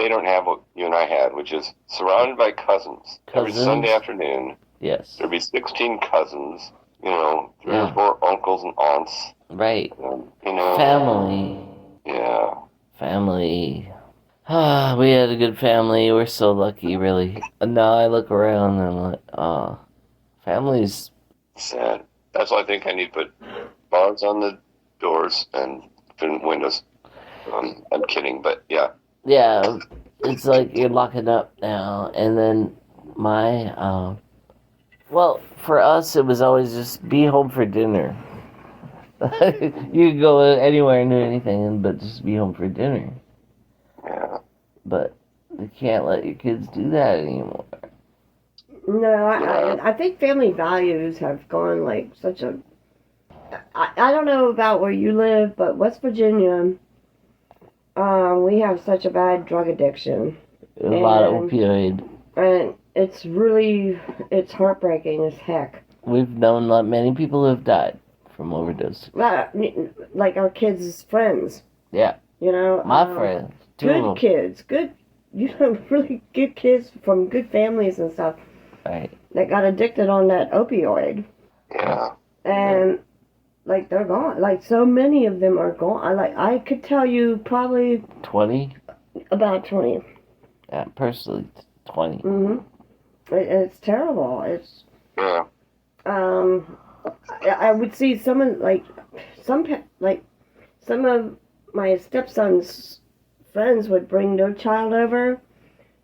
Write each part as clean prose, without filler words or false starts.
they don't have what you and I had, which is surrounded by cousins. Every Sunday afternoon, yes, there'd be 16 cousins, 3 or 4 uncles and aunts. Right. Family. Yeah. Family. We had a good family. We're so lucky, really. Now I look around and I'm like, family's sad. That's why I think I need to put bars on the doors and windows. I'm kidding, but yeah. Yeah, it's like you're locking up now. And then well, for us, it was always just be home for dinner. You could go anywhere and do anything, but just be home for dinner. Yeah. But you can't let your kids do that anymore. No, I think family values have gone like such a... I don't know about where you live, but West Virginia, we have such a bad drug addiction. A lot of opioid. And it's heartbreaking as heck. We've known many people who have died from overdose. Like our kids' friends. Yeah. My friends. Good kids. Good, really good kids from good families and stuff. Right. That got addicted on that opioid. Yeah. And, they're gone. So many of them are gone. I could tell you probably... 20? About 20. Yeah, personally, 20. Mm-hmm. It's terrible. It's... Yeah. I would see some of my stepson's friends would bring their child over,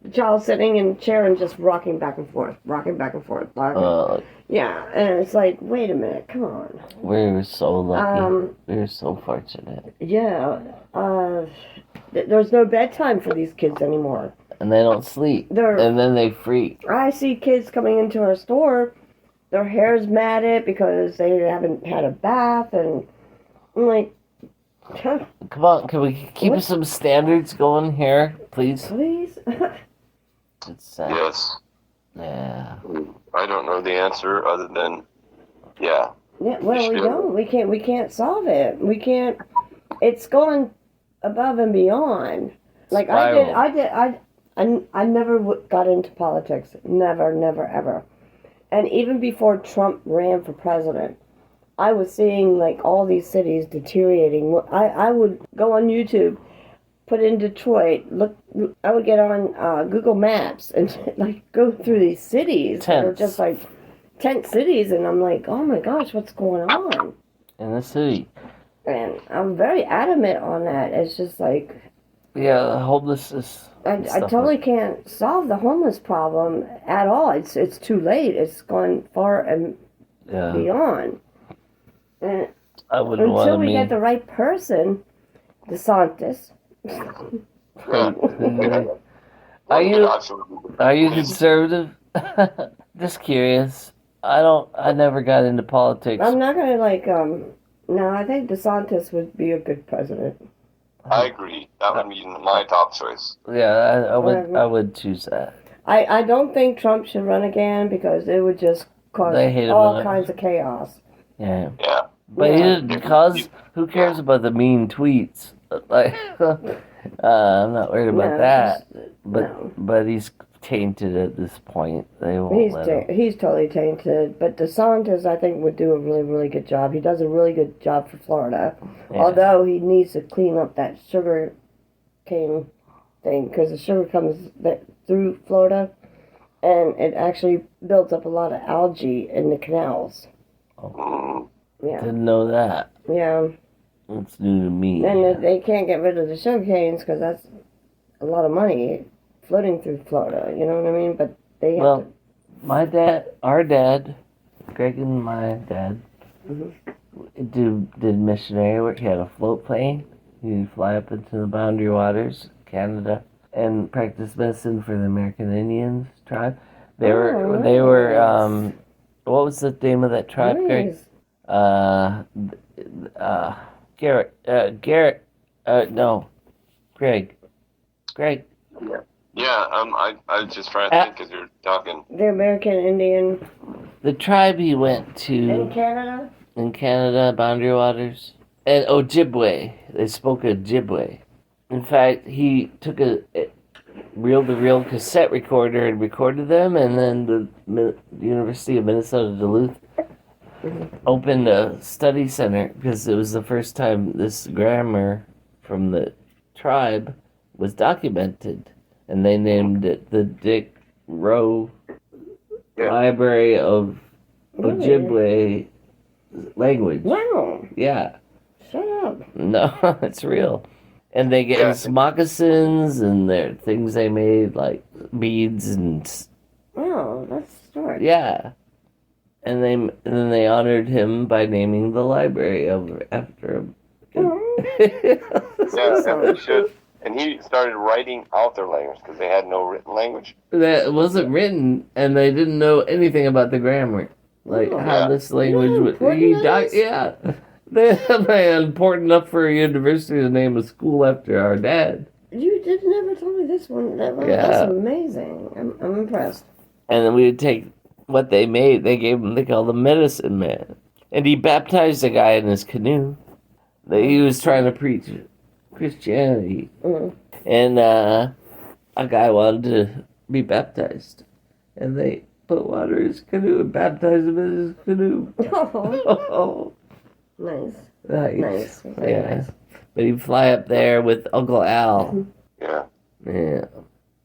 the child sitting in a chair and just rocking back and forth. Yeah, and it's like, wait a minute, come on. We're so lucky. We're so fortunate. Yeah, there's no bedtime for these kids anymore. And they don't sleep. And then they freak. I see kids coming into our store, their hair's matted because they haven't had a bath, and I'm like, come on, can we keep some standards going here, please? Please? It's sad. Yes. Yeah. I don't know the answer other than, yeah. Yeah, well, we don't. We can't solve it. We can't. It's going above and beyond. Like Spiral. I never got into politics. Never, ever. And even before Trump ran for president, I was seeing all these cities deteriorating. I would go on YouTube, put in Detroit, I would get on Google Maps and go through these cities that are just tent cities, and I'm like, oh my gosh, what's going on in the city? And I'm very adamant on that. It's just the homelessness. I totally can't solve the homeless problem at all. It's too late. It's gone far and beyond. And I wouldn't want until we get the right person, DeSantis. Are you conservative? Just curious. I never got into politics. I'm not gonna no, I think DeSantis would be a good president. I agree. That would be my top choice. Yeah, I would choose that. I don't think Trump should run again because it would just cause all kinds of chaos. Yeah. Yeah. But because who cares about the mean tweets? I'm not worried about that. But he's tainted at this point. They won't he's totally tainted. But DeSantis, I think, would do a really, really good job. He does a really good job for Florida. Yeah. Although he needs to clean up that sugar cane thing, because the sugar comes through Florida, and it actually builds up a lot of algae in the canals. Oh. Yeah. Didn't know that. Yeah. That's new to me. And they can't get rid of the sugar canes because that's a lot of money floating through Florida. You know what I mean? But they have to... our dad, Greg and my dad, did missionary work. He had a float plane. He'd fly up into the Boundary Waters, Canada, and practice medicine for the American Indians tribe. They were what was the name of that tribe, Greg? No, Greg. Yeah, I was just trying to think because you're talking. The American Indian. The tribe he went to. In Canada? In Canada, Boundary Waters. And Ojibwe. They spoke Ojibwe. In fact, he took reel-to-reel cassette recorder and recorded them, and then the University of Minnesota Duluth opened a study center because it was the first time this grammar from the tribe was documented, and they named it the Dick Rowe Library of Ojibwe language. Wow. Yeah. Shut up. No, it's real. And they gave us moccasins and their things they made, like beads and... Wow, that's smart. Yeah. And then they honored him by naming the library after him. Oh. Yeah, and they should. And he started writing out their language because they had no written language. That wasn't written, and they didn't know anything about the grammar. Like how this language would... Yeah. They're important enough for a university to name a school after our dad. You did never tell me this one. That's amazing. I'm impressed. And then we would take what they made. They called the medicine man. And he baptized a guy in his canoe. He was trying to preach Christianity. Mm-hmm. And a guy wanted to be baptized. And they put water in his canoe and baptized him in his canoe. Oh. Nice. Nice. Very nice. But he'd fly up there with Uncle Al. Yeah. Yeah.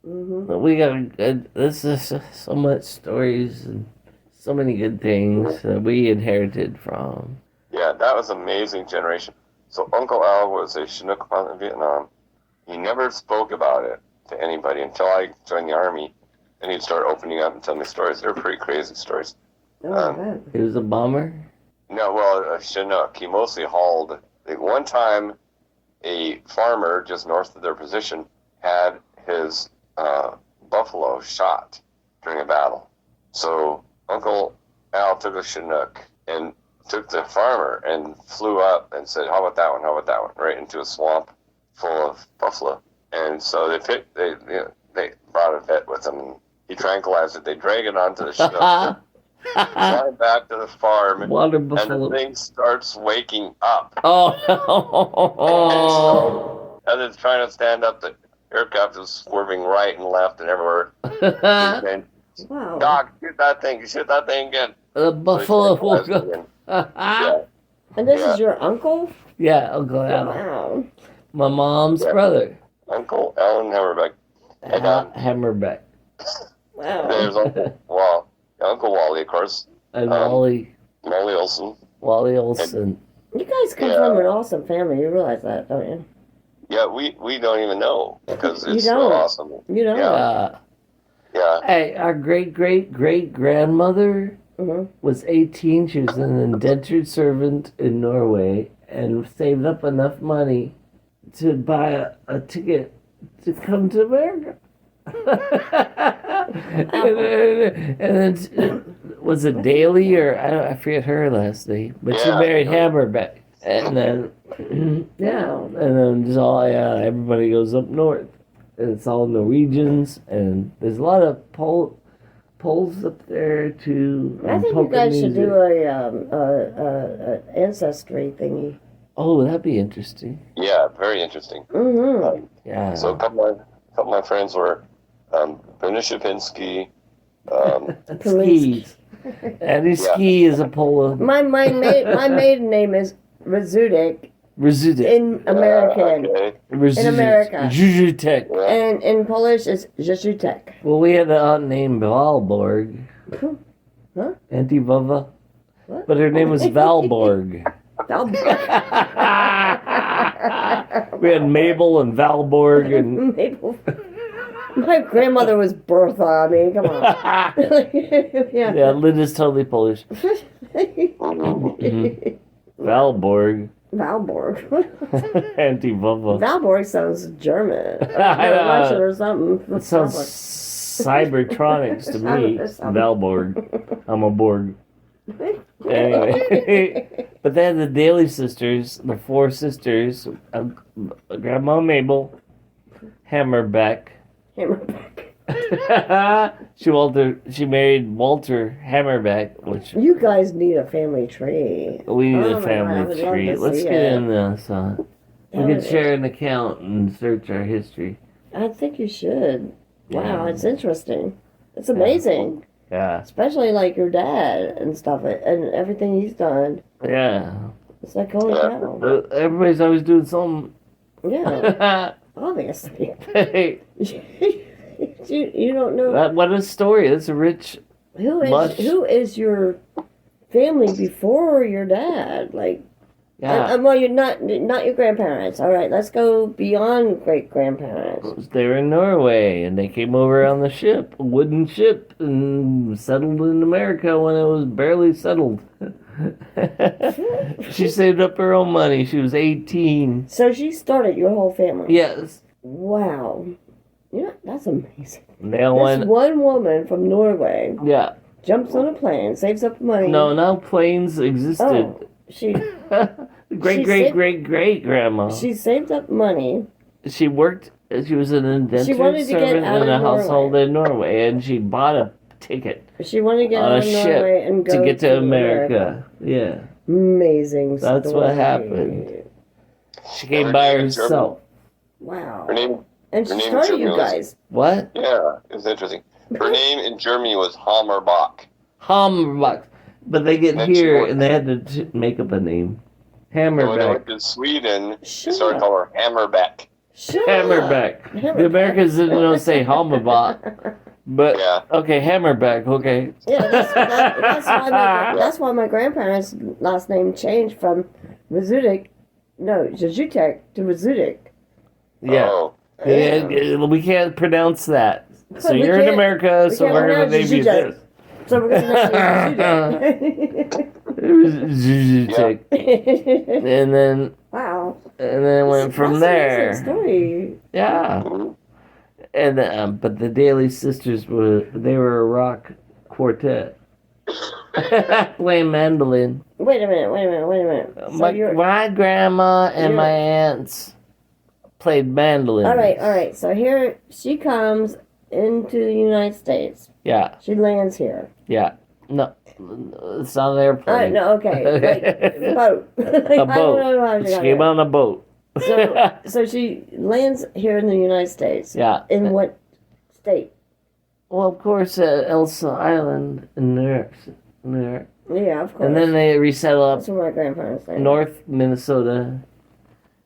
Mm-hmm. We got this is so much stories and so many good things that we inherited from. Yeah, that was an amazing generation. So Uncle Al was a Chinook pilot in Vietnam. He never spoke about it to anybody until I joined the Army. And he'd start opening up and telling me stories. They're pretty crazy stories. Oh, He was a bomber? No, well, a Chinook. He mostly hauled. One time, a farmer just north of their position had his buffalo shot during a battle. So Uncle Al took a Chinook and took the farmer and flew up and said, "How about that one? How about that one?" Right into a swamp full of buffalo. And so they brought a vet with them. And he tranquilized it. They drag it onto the Chinook. Fly back to the farm, Water and buffalo. the thing starts waking up. Oh. And it's trying to stand up. The aircraft is swerving right and left and everywhere. And wow. Doc, shoot that thing again. The buffalo woke up. Yeah. And this is your uncle? Yeah, Uncle Al. Wow. My mom's brother. Uncle Alan Hammerbeck. And Hammerbeck. there's Wow. Uncle Wally, of course. And Wally Olson. Olson. You guys come from an awesome family. You realize that, don't you? Yeah, we don't even know because You it's so don't. awesome. You don't? Yeah. Hey, our great-great-great-grandmother was 18. She was an indentured servant in Norway and saved up enough money to buy a ticket to come to America. and then, was it Daly or I forget her last name, but she married Hammerbeck. And then, and then just everybody goes up north. And it's all Norwegians, and there's a lot of Poles up there too. I think you guys should do a ancestry thingy. Oh, that'd be interesting. Yeah, very interesting. Mm-hmm. Yeah. So a couple of my friends were Brenda Shapinski. Skis. Andy Ski is a Pole. My maiden name is Razudik. In American. In America. Jujutek. And in Polish it's Jasutek. Well, we had an aunt named Valborg. Huh? Auntie Vova. What? But her name was Valborg. We had Mabel and Valborg and... Mabel. My grandmother was Bertha. I mean, come on. Yeah, Linda's totally Polish. Valborg. Valborg. Auntie Vova. Valborg sounds German. Russian or something. It sounds Cybertronics to me. Valborg. I'm a Borg. Anyway. But they had the Daly sisters, the four sisters, Grandma Mabel, Hammerbeck. She married Walter Hammerbeck, which you guys need a family tree. we need a family tree. Let's get in this. We can share an account and search our history. I think you should. Wow, it's interesting. It's amazing. Yeah. Especially like your dad and stuff and everything he's done. Yeah. It's like, holy cow. Everybody's always doing something. Yeah, obviously. Hey, you don't know. what a story. That's a rich. Who is your family before your dad? Like, Yeah. well, you're not your grandparents. All right, let's go beyond great grandparents. They were in Norway, and they came over on the ship, a wooden ship, and settled in America when it was barely settled. She saved up her own money. She was 18. So she started your whole family. Yes. Wow. You know, that's amazing. This one woman from Norway. Yeah. Jumps on a plane, saves up money. No planes existed. Oh, she great grandma. She saved up money. She worked. She was an indentured servant in a household in Norway, and she bought a ticket. She wanted to get on a ship and go to get to America. Yeah. Amazing. That's what happened. She came by herself. Wow. Her name. And she started you guys. What? Yeah, it was interesting. Her name in Germany was Hammerbach. Hammerbach. But they get here and they had to make up a name. Hammerback. When they went to Sweden, they started calling her Hammerbeck. Hammerback. The Americans didn't say Hammerbach. But, yeah. Okay, Hammerback, okay. Yeah, that's why my grandparents' last name changed from Jazutek to Razutek. Yeah. Oh. Yeah. We can't pronounce that. So you're in America, so we're going to name you this. So we're going to name you Jazutek. And then... Wow. And then went from there. That's an amazing story. Yeah. And but the Daly sisters were a rock quartet. Playing mandolin. Wait a minute. So my grandma and my aunts played mandolin. All right. So here she comes into the United States. Yeah. She lands here. Yeah. No, it's not an airplane. No, okay. Like, boat. A boat. She came on a boat. So she lands here in the United States. Yeah. In what state? Well, of course, Elsa Island in New York. Yeah, of course. And then they resettle up. That's where my grandparents live. North Minnesota.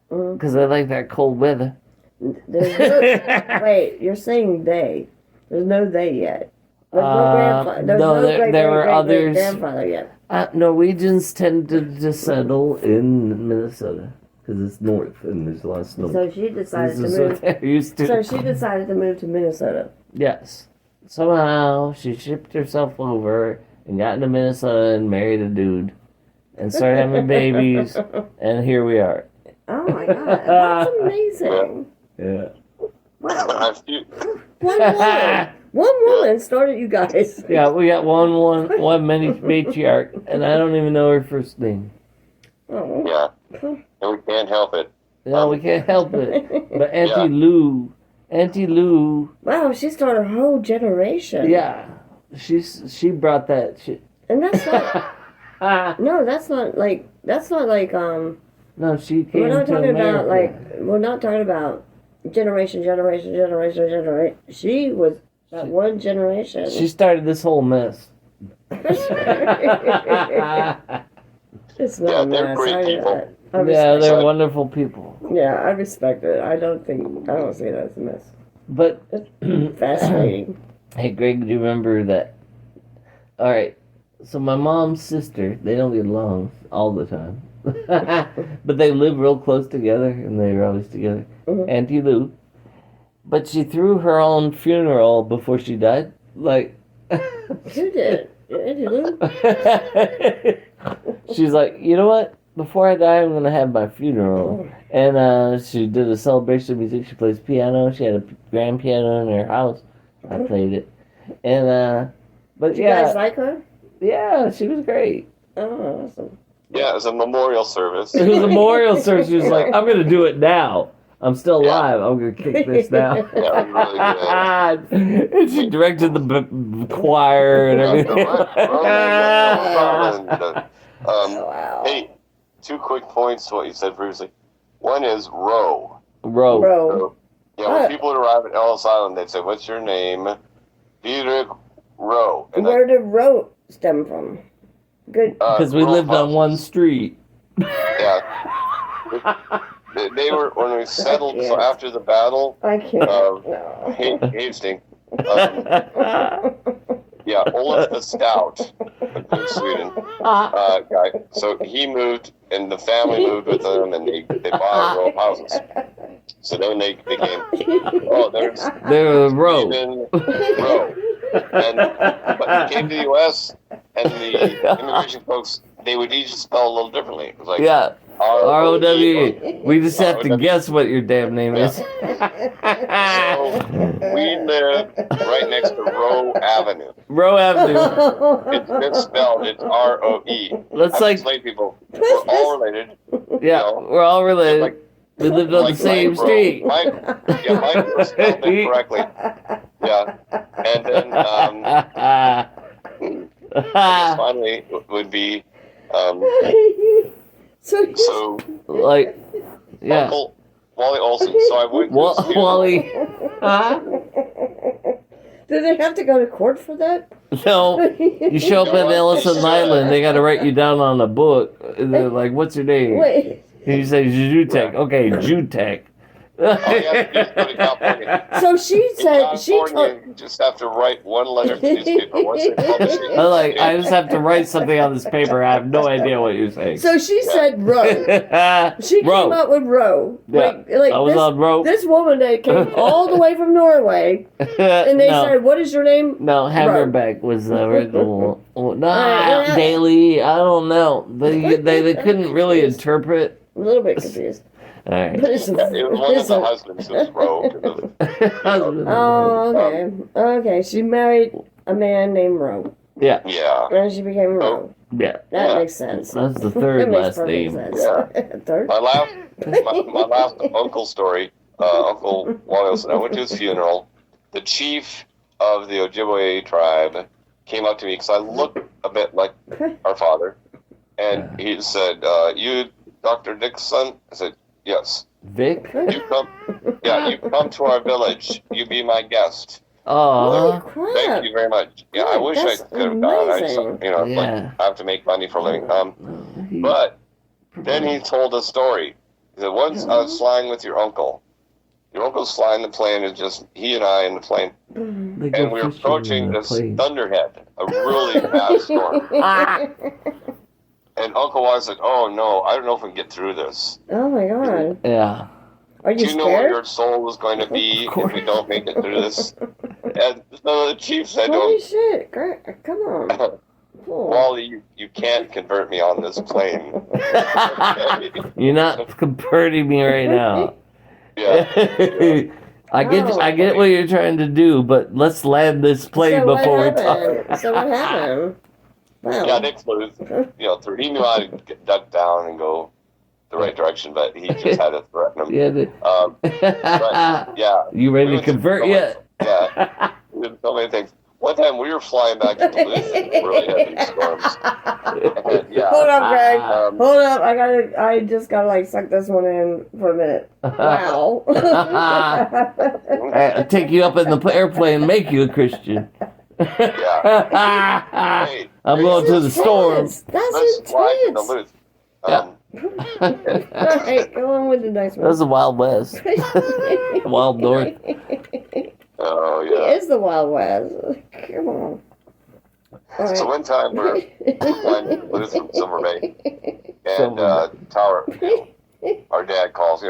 Because I like that cold weather. Wait, you're saying they. There's no they yet. There's no grandfather. There were others. Grandfather yet. Norwegians tend to settle in Minnesota because it's north and there's a lot of snow. So she decided to move. So she decided to move to Minnesota. Yes. Somehow she shipped herself over and got into Minnesota and married a dude and started having babies, and here we are. Oh my God, that's amazing. Yeah. Wow. One woman started you guys. Yeah, we got one many matriarch, and I don't even know her first name. Oh. Yeah. And we can't help it. No, we can't help it. But Auntie Lou. Wow, she started a whole generation. Yeah, she brought that shit. And that's not. No, that's not like. No, she came We're not to talking America. about we're not talking about generation. She was that one generation. She started this whole mess. It's not a they're mess. great people. Yeah, they're wonderful people. Yeah, I respect it. I don't see it as a mess. But it's fascinating. Hey, Greg, do you remember that? All right, so my mom's sister, they don't get along all the time. But they live real close together, and they were always together. Mm-hmm. Auntie Lou. But she threw her own funeral before she died. Like... Who did? Auntie Lou? She's like, you know what? Before I die, I'm going to have my funeral. And she did a celebration of music. She plays piano. She had a grand piano in her house. I played it. And, but did you guys like her? Yeah, she was great. Oh, awesome. Yeah, it was a memorial service. It was a memorial service. She was like, I'm going to do it now. I'm still alive. I'm going to kick this now. Yeah, really good. And she directed the choir and everything. Wow. Hey, 2 quick points to what you said previously. One is row. Row. Yeah, when people would arrive at Ellis Island, they'd say, "What's your name?" Diedrich Rowe. And Where did Roe stem from? Good. Because we lived on one street. Yeah. They were, when we settled, so after the battle I can't. of No. Hastings, yeah, Olaf the Stout, from Sweden, guy. So he moved, and the family moved with him, and they bought a row of houses. So then they became, They're Roe. Rowe. But he came to the U.S., and the immigration folks, they would each spell a little differently. It was like, Yeah. R-O-W-E. We just have to R-O-W-E. guess what your damn name is. So we live right next to Rowe Avenue. Roe Avenue. It's misspelled. It's R-O-E. That's I like, explain to people, we're all related. yeah, we're all related. Like, We lived on the same street. Mine was spelled incorrectly. Yeah. And then finally would be so like, yeah. Uncle Wally Olson. So I went to his funeral. Wally. Did they have to go to court for that? No. You show up at Ellison Island, they got to write you down on a book. And they're like, what's your name? Wait. And you say, Jutek. Okay, Jutek. Oh, yeah, you just go to California. So she said she California, told. you just have to write one letter to the newspaper once they publish it. I just have to write something on this paper. I have no idea what you're saying. So she said Roe. She Roe. came up with Roe. Yeah, Like I was this, on Roe. This woman that came all the way from Norway, and they said, "What is your name?" No, Hammerbeck was the original. Yeah. Daily. I don't know. They couldn't really interpret. A little bit confused. All right. But it's It was one of the husbands who was Rowe. Oh, okay. Okay, she married a man named Roe. Yeah. Yeah. And she became Roe. Yeah. That makes sense. That's the That third makes last perfect name. sense. Yeah. Third? My last uncle story, Uncle Wally Olson, I went to his funeral. The chief of the Ojibwe tribe came up to me because I look a bit like our father. And he said, you, Dr. Dick's son? I said, yes. Vic? You come to our village. You be my guest. Oh. Crap. Thank you very much. Yeah, I wish I That's could have gone. amazing. Yeah. I have to make money for a living. But then he told a story. He said, once I was flying with your uncle. Your uncle's flying the plane, it's just he and I in the plane. And we were approaching this thunderhead, a really bad storm. And Uncle Wally said, oh no, I don't know if we can get through this. Oh my god. Yeah. Are you Do you know what scared? your soul is going to be if we don't make it through this? And so the chief said to Holy him, shit. Come on. Cool. Wally, you can't convert me on this plane. You're not converting me right now. Yeah. I get what you're trying to do, but let's land this plane So what before we happened? talk. So what happened? Wow. Yeah, they flew, through. He knew how to duck down and go the right direction, but he just had to threaten him. Yeah. But, yeah. You ready to convert yet? Yeah. We did so many things. One time we were flying back to Duluth in really heavy storms. And, yeah. Hold up, Greg. Hold up. I just gotta like suck this one in for a minute. Wow. I'll take you up in the airplane and make you a Christian. Yeah. Hey, I'm going to the storm. That's let's fly to intense. Duluth. Alright, go on with the next one. That's the Wild West. Wild North. Oh, It yeah. is the Wild West. Come on. All So right. one time we're flying to Duluth from Silver Bay, and Tower, our dad calls,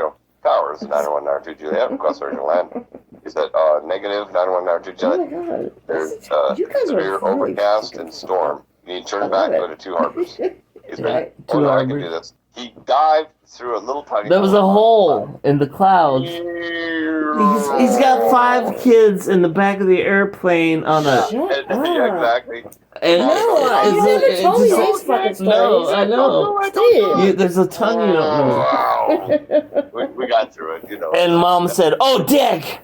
Towers, 919 Juliet, request urgent land. He said, negative, 919 Oh my Juliet. god. There's You guys are severe really overcast and storm. You need to turn back and go to Two Harbors. He said, Right. oh no, I can Harbors. do this. He dived through a little tiny There was a hole in the clouds. He's got 5 kids in the back of the airplane on a. Shut Yeah, up. exactly. And No, you never told me these fucking stories. No, I know. Steve. There's a ton you don't know. Wow. we got through it, And Mom said, "Oh, Dick."